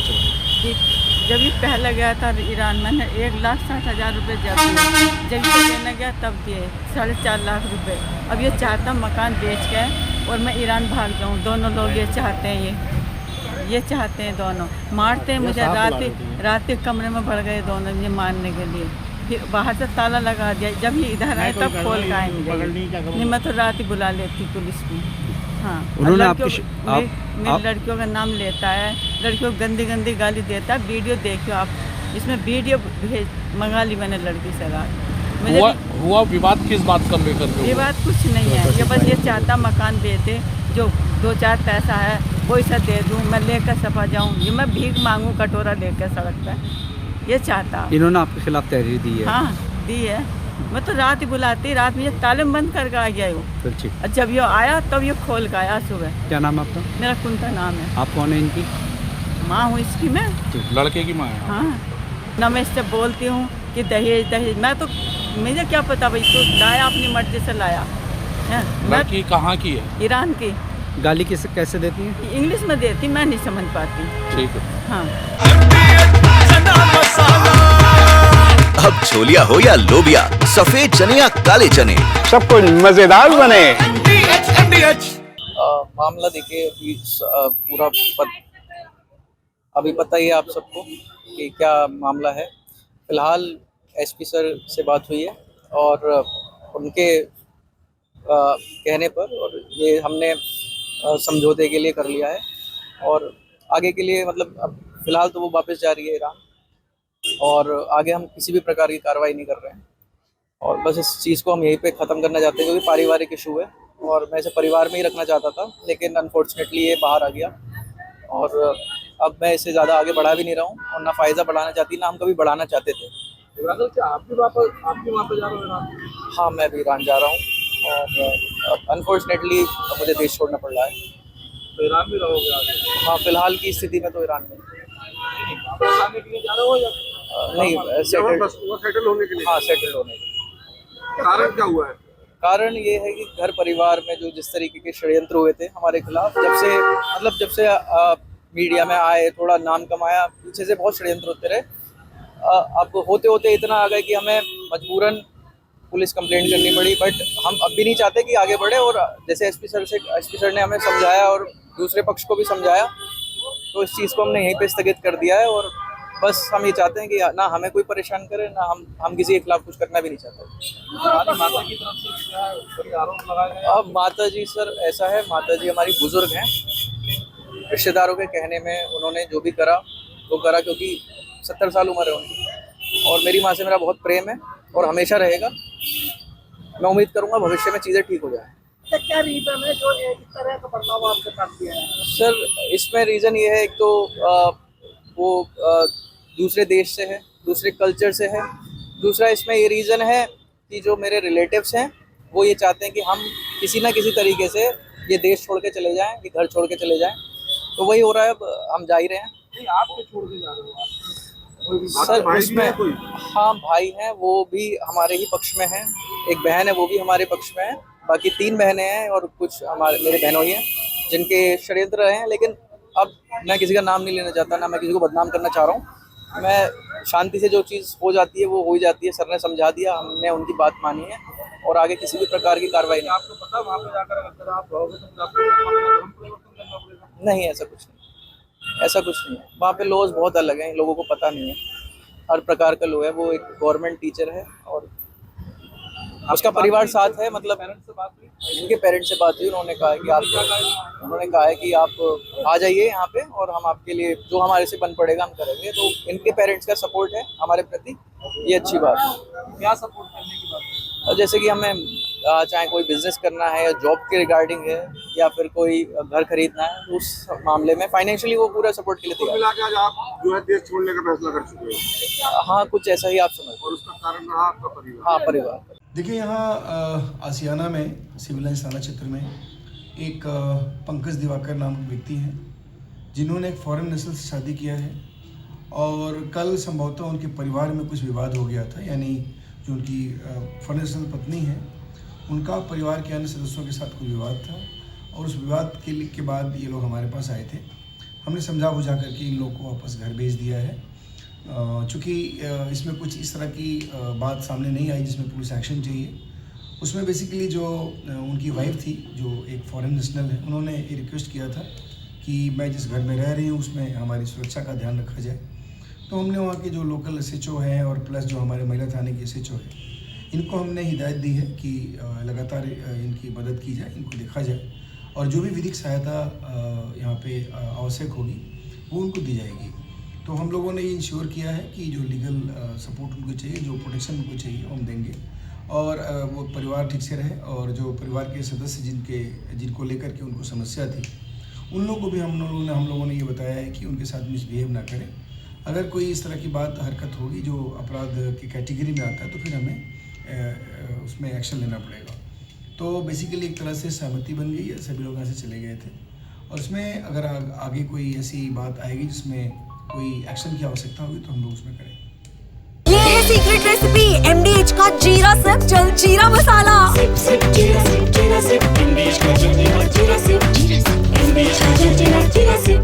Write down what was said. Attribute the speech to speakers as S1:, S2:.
S1: खींच रहे हैं?
S2: जब ये पहले गया था ईरान, मैंने 1,60,000 रुपये जब दिए, जब ये देने गया तब दिए 4.5 लाख रुपए। अब ये चाहता मकान बेच के और मैं ईरान भाग जाऊँ। दोनों लोग ये चाहते हैं, ये चाहते हैं दोनों। मारते हैं मुझे, रात के कमरे में बढ़ गए दोनों ये मारने के लिए। फिर बाहर से ताला लगा दिया, जब ये इधर आए तब खोल के आए मुझे। नहीं, मैं तो रात ही बुला लेती पुलिस में। हाँ,
S1: उन्होंने
S2: मेरी लड़कियों का नाम लेता है, लड़कियों को गंदी गंदी गाली देता है। वीडियो देखियो आप, इसमें वीडियो मंगा ली मैंने लड़की से रात।
S3: हुआ विवाद किस बात का लेकर?
S2: विवाद कुछ नहीं है, ये बस ये चाहता मकान बेचे, जो 2-4 पैसा है वो इसे दे दूँ, मैं लेकर सफा जाऊँ। ये मैं भीख मांगूँ कटोरा लेकर सड़क पर, ये चाहता।
S1: इन्होंने आपके खिलाफ तहरीर दी है?
S2: हाँ दी है। मैं तो रात ही बुलाती, रात में ये ताले बंद करके आ गया वो।
S1: फिर ठीक।
S2: जब ये आया तब ये खोल के आया सुबह।
S1: क्या नाम है आपका?
S2: मेरा कुंता नाम है।
S1: आप कौन है इनकी?
S2: माँ हूँ इसकी मैं।
S3: लड़के की माँ है?
S2: हाँ ना, मैं इससे बोलती हूँ कि दहेज दहेज, मैं तो मुझे क्या पता भाई, तो लाया अपनी मर्जी से लाया है।
S3: लड़की कहाँ की है?
S2: ईरान की।
S1: गाली कैसे देती है?
S2: इंग्लिश में देती, मैं नहीं समझ पाती।
S3: ठीक है।
S2: हाँ।
S4: अब छोलिया हो या लोबिया, सफेद चने या काले चने,
S5: सब कुछ मजेदार बने।
S6: मामला देखिए अभी अभी पता ही है आप सबको कि क्या मामला है। फिलहाल एसपी सर से बात हुई है और उनके कहने पर, और ये हमने समझौते के लिए कर लिया है और आगे के लिए मतलब अब फिलहाल तो वो वापस जा रही है ईरान, और आगे हम किसी भी प्रकार की कार्रवाई नहीं कर रहे हैं। और बस इस चीज़ को हम यहीं पे ख़त्म करना चाहते हैं, क्योंकि पारिवारिक इशू है और मैं इसे परिवार में ही रखना चाहता था, लेकिन अनफॉर्चुनेटली ये बाहर आ गया और अब मैं इसे ज़्यादा आगे बढ़ा भी नहीं रहा हूँ और ना फ़ायदा बढ़ाना चाहती, ना हम कभी बढ़ाना चाहते थे।
S7: आप भी वापस जा रहे हो?
S6: हाँ, मैं भी ईरान जा रहा हूँ और अनफॉर्चुनेटली मुझे देश छोड़ना पड़ रहा है।
S7: तो ईरान भी रहोगे आगे?
S6: हाँ, फिलहाल की स्थिति में तो ईरान में।
S7: वापस आने के लिए जा रहे हो या
S6: नहीं,
S7: सेटल होने के लिए?
S6: हाँ, सेटल होने के लिए।
S7: कारण क्या हुआ है?
S6: कारण ये है कि घर परिवार में जो जिस तरीके के षड्यंत्र हुए थे हमारे खिलाफ, जब से मीडिया में आए, थोड़ा नाम कमाया, पीछे से बहुत षड्यंत्र होते रहे। अब होते होते इतना आ गए कि हमें मजबूरन पुलिस कंप्लेंट करनी पड़ी, बट हम अब भी नहीं चाहते कि आगे बढ़े। और जैसे एसपी सर ने हमें समझाया और दूसरे पक्ष को भी समझाया, तो इस चीज़ को हमने यहीं पे स्थगित कर दिया है। और बस हम ये चाहते हैं कि ना हमें कोई परेशान करे, ना हम किसी के खिलाफ कुछ करना भी नहीं चाहते।
S7: माता की तरफ से क्या है, कोई आरोप लगाया गया?
S6: अब माता जी सर, ऐसा है, माता जी हमारी बुजुर्ग हैं, रिश्तेदारों के कहने में उन्होंने जो भी करा वो करा, क्योंकि 70 साल उम्र है उनकी और मेरी माँ से मेरा बहुत प्रेम है और हमेशा रहेगा। मैं उम्मीद करूँगा भविष्य में चीज़ें ठीक हो जाएं।
S7: क्या रीजन है जो इस तरह का बदलाव आपके साथ किया है?
S6: सर, इसमें रीज़न ये है, एक तो वो दूसरे देश से है, दूसरे कल्चर से है। दूसरा इसमें ये रीज़न है कि जो मेरे रिलेटिव्स हैं वो ये चाहते हैं कि हम किसी ना किसी तरीके से ये देश छोड़ के चले जाएं, ये घर छोड़ के चले जाएं। तो वही हो रहा है, अब हम जा ही रहे हैं।
S7: नहीं, आप क्यों छोड़ के जा रहे हो?
S6: सर, उसमें हाँ भाई हैं, वो भी हमारे ही पक्ष में हैं। एक बहन है, वो भी हमारे पक्ष में है। बाकी 3 बहनें हैं और कुछ मेरे बहनों ही हैं जिनके षड्यंत्र रहे हैं। लेकिन अब मैं किसी का नाम नहीं लेना चाहता, ना मैं किसी को बदनाम करना चाह रहा हूँ। मैं शांति से जो चीज़ हो जाती है वो हो ही जाती है। सर ने समझा दिया, हमने उनकी बात मानी है और आगे किसी भी प्रकार की कार्रवाई नहीं।
S7: आपको पता वहाँ पे जाकर अगर आप रहोगे तो आपको परिवर्तन करना पड़ेगा?
S6: नहीं, ऐसा कुछ नहीं, ऐसा कुछ नहीं है। वहाँ पे लॉज बहुत अलग हैं, लोगों को पता नहीं है। हर प्रकार का लॉ है। वो एक गवर्नमेंट टीचर है और उसका परिवार साथ है। मतलब
S7: पेरेंट्स से बात हुई?
S6: इनके पेरेंट्स से बात हुई, उन्होंने कहा कि आप आ जाइए यहाँ पे और हम आपके लिए जो हमारे से बन पड़ेगा हम करेंगे। तो इनके पेरेंट्स का सपोर्ट है हमारे प्रति, ये अच्छी बात है।
S7: क्या सपोर्ट करने की बात है?
S6: और जैसे कि हमें चाहे कोई बिजनेस करना है या जॉब के रिगार्डिंग है या फिर कोई घर खरीदना है, तो उस मामले में फाइनेंशियली वो पूरा सपोर्ट के लिए तैयार
S7: मिला के आज आप जो है देश छोड़ने का फैसला कर चुके हो?
S6: हाँ, कुछ ऐसा ही आप समझ।
S7: और उसका कारण रहा आपका परिवार?
S6: हाँ, परिवार।
S8: देखिए, यहाँ आसियाना में सिविल लाइन्स थाना क्षेत्र में एक पंकज दिवाकर नाम के व्यक्ति हैं जिन्होंने एक फॉरेन नेशनल से शादी किया है और कल संभवतः उनके परिवार में कुछ विवाद हो गया था। यानी जो उनकी फॉरेन नेशनल पत्नी है, उनका परिवार के अन्य सदस्यों के साथ कोई विवाद था और उस विवाद के बाद ये लोग हमारे पास आए थे। हमने समझा बुझा करके इन लोगों को वापस घर भेज दिया है। चूँकि इसमें कुछ इस तरह की बात सामने नहीं आई जिसमें पुलिस एक्शन चाहिए। उसमें बेसिकली जो उनकी वाइफ थी जो एक फॉरेन नेशनल है, उन्होंने ये रिक्वेस्ट किया था कि मैं जिस घर में रह रही हूँ उसमें हमारी सुरक्षा का ध्यान रखा जाए। तो हमने वहाँ के जो लोकल SHO हैं और प्लस जो हमारे महिला थाने के SHO है, इनको हमने हिदायत दी है कि लगातार इनकी मदद की जाए, इनको देखा जाए और जो भी विधिक सहायता यहाँ पे आवश्यक होगी वो उनको दी जाएगी। तो हम लोगों ने ये इंश्योर किया है कि जो लीगल सपोर्ट उनको चाहिए, जो प्रोटेक्शन उनको चाहिए वो हम देंगे और वो परिवार ठीक से रहे और जो परिवार के सदस्य जिनको लेकर के उनको समस्या थी उन लोगों को भी हम लोगों ने ये बताया है कि उनके साथ मिसबिहेव ना करें। अगर कोई इस तरह की बात हरकत होगी जो अपराध की कैटेगरी में आता है तो फिर हमें उसमें एक्शन लेना पड़ेगा। तो बेसिकली एक तरह से सहमति बन गई है, सभी लोग यहाँ से चले गए थे और इसमें अगर आगे कोई ऐसी बात आएगी जिसमें कोई एक्शन की आवश्यकता होगी तो हम लोग उसमें करेंगे।
S9: ये है सीक्रेट रेसिपी MDH का जीरा सिप जल जीरा मसाला। सिप सिप जीरा सिप MDH का जल जीरा सिप जीरा सिप MDH का जल जीरा सिप।